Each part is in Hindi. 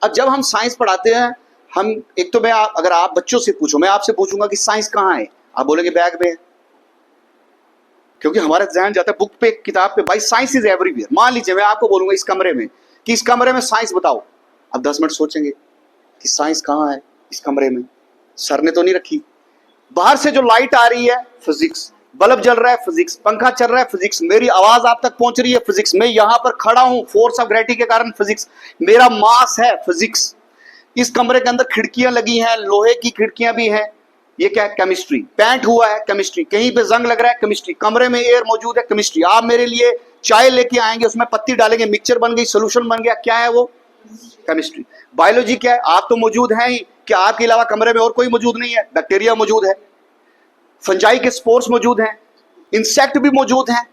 अब जब हम साइंस पढ़ाते हैं, हम एक तो अगर आप बच्चों से पूछो, मैं आपसे पूछूंगा कि साइंस कहाँ है, आप बोलेंगे बैग में है, क्योंकि हमारा ध्यान जाता है बुक पे, किताब पे। भाई साइंस इज एवरीवेयर। मान लीजिए मैं आपको बोलूंगा इस कमरे में कि इस कमरे में साइंस बताओ, अब 10 मिनट सोचेंगे कि साइंस कहाँ है इस कमरे में, सर ने तो नहीं रखी। बाहर से जो लाइट आ रही है फिजिक्स, बल्ब जल रहा है फिजिक्स, पंखा चल रहा है फिजिक्स, मेरी आवाज आप तक पहुंच रही है फिजिक्स, मैं यहां पर खड़ा हूं फोर्स ऑफ ग्रेविटी के कारण फिजिक्स, मेरा मास है फिजिक्स। इस कमरे के अंदर खिड़कियां लगी हैं, लोहे की खिड़कियां भी हैं, ये क्या है, केमिस्ट्री। पेंट हुआ है केमिस्ट्री, कहीं पे जंग लग रहा है केमिस्ट्री, कमरे में एयर मौजूद है केमिस्ट्री। आप मेरे लिए चाय लेके आएंगे, उसमें पत्ती डालेंगे, मिक्सचर बन गई, सोल्यूशन बन गया, क्या है वो, केमिस्ट्री। बायोलॉजी क्या है, आप तो मौजूद हैं ही, कि आपके अलावा कमरे में और कोई मौजूद नहीं है, बैक्टीरिया मौजूद है, फंजाई के स्पोर्स मौजूद हैं, इंसेक्ट भी मौजूद हैं।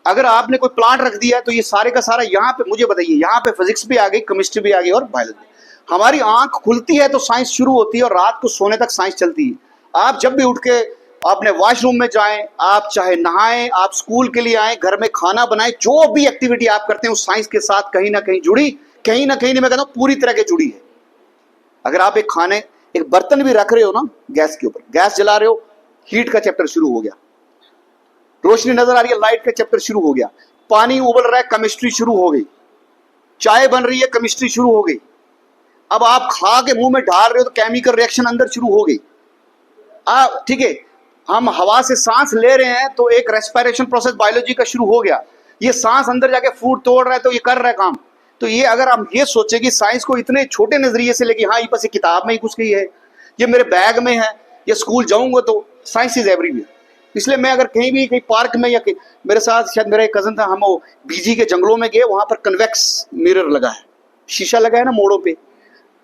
अगर आपने कोई प्लांट रख दिया है तो ये सारे का सारा यहाँ पे, मुझे बताइए, यहाँ पे फिजिक्स भी आ गई, केमिस्ट्री भी आ गई और बायोलॉजी। हमारी आंख खुलती है तो साइंस शुरू होती है और रात को सोने तक साइंस चलती है। आप जब भी उठ के अपने वॉशरूम में जाएं, आप चाहे नहाएं, आप स्कूल के लिए आए, घर में खाना बनाएं, जो भी एक्टिविटी आप करते हैं उस साइंस के साथ कहीं ना कहीं जुड़ी, कहीं ना कहीं नहीं, मैं कहता हूं पूरी तरह के जुड़ी है। अगर आप एक बर्तन भी रख रहे हो ना गैस के ऊपर, गैस जला रहे हो, हीट का चैप्टर शुरू हो गया, रोशनी नजर आ रही है, लाइट का चैप्टर शुरू हो गया, पानी उबल रहा है, केमिस्ट्री शुरू हो गई, चाय बन रही है, केमिस्ट्री शुरू हो गई। अब आप खा के मुंह में डाल रहे हो तो केमिकल रिएक्शन अंदर शुरू हो गई। ठीक है, हम हवा से सांस ले रहे हैं तो एक रेस्पिरेशन प्रोसेस बायोलॉजी का शुरू हो गया, ये सांस अंदर जाके फूड तोड़ रहा है तो ये कर रहा है काम। तो ये अगर हम ये सोचे कि साइंस को इतने छोटे नजरिए से लेके, हाँ ये बस किताब में ही कुछ गई है, ये मेरे बैग में है, ये स्कूल जाऊंगा तो साइंस इज एवरीवेयर। इसलिए मैं अगर कहीं भी कहीं पार्क में या मेरे साथ शायद मेरा एक कजन था, हम वो बीजी के जंगलों में गए, वहां पर कन्वेक्स मिरर लगा है, शीशा लगा है ना मोड़ों पे,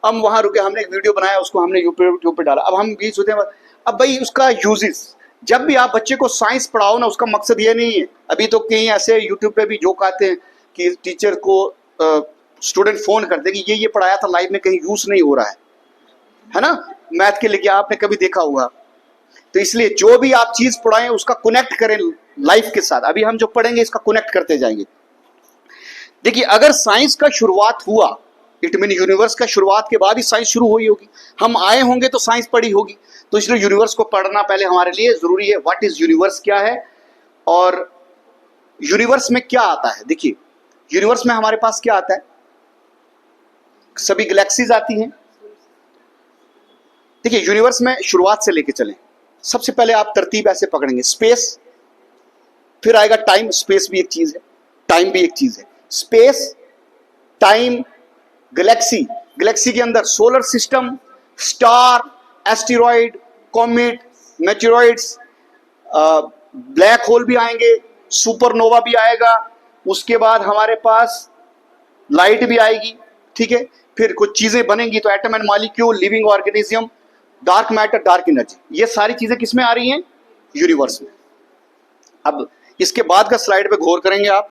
हम वहां रुके, हमने एक वीडियो बनाया, उसको हमने यूट्यूब पे डाला। अब हम भी सोचते हैं, अब भाई उसका यूजेस, जब भी आप बच्चे को साइंस पढ़ाओ ना, उसका मकसद ये नहीं है, अभी तो कहीं ऐसे यूट्यूब पे भी जोक आते हैं कि टीचर को स्टूडेंट फोन करते कि ये पढ़ाया था लाइफ में कहीं यूज नहीं हो रहा है ना, मैथ के लिए आपने कभी देखा होगा। तो इसलिए जो भी आप चीज पढ़ाएं उसका कनेक्ट करें लाइफ के साथ। अभी हम जो पढ़ेंगे इसका कनेक्ट करते जाएंगे। देखिए, अगर साइंस का शुरुआत हुआ, इट मीन यूनिवर्स का शुरुआत के बाद ही साइंस शुरू हुई होगी, हम आए होंगे तो साइंस पढ़ी होगी। तो इसलिए यूनिवर्स को पढ़ना पहले हमारे लिए जरूरी है। व्हाट इज यूनिवर्स, क्या है और यूनिवर्स में क्या आता है। देखिए, यूनिवर्स में हमारे पास क्या आता है, सभी गैलेक्सीज आती हैं। देखिए, यूनिवर्स में शुरुआत से लेके चलें, सबसे पहले आप तरतीब ऐसे पकड़ेंगे, स्पेस, फिर आएगा टाइम, स्पेस भी एक चीज है, टाइम भी एक चीज है। स्पेस, टाइम, गैलेक्सी, गैलेक्सी के अंदर solar system, star, asteroid, comet, meteoroids, black hole भी आएंगे, सुपरनोवा भी आएगा, उसके बाद हमारे पास लाइट भी आएगी, ठीक है। फिर कुछ चीजें बनेंगी तो atom and molecule, living organism, dark matter, dark energy, ये सारी चीजें किसमें आ रही हैं, यूनिवर्स में। अब इसके बाद का स्लाइड पे गौर करेंगे आप,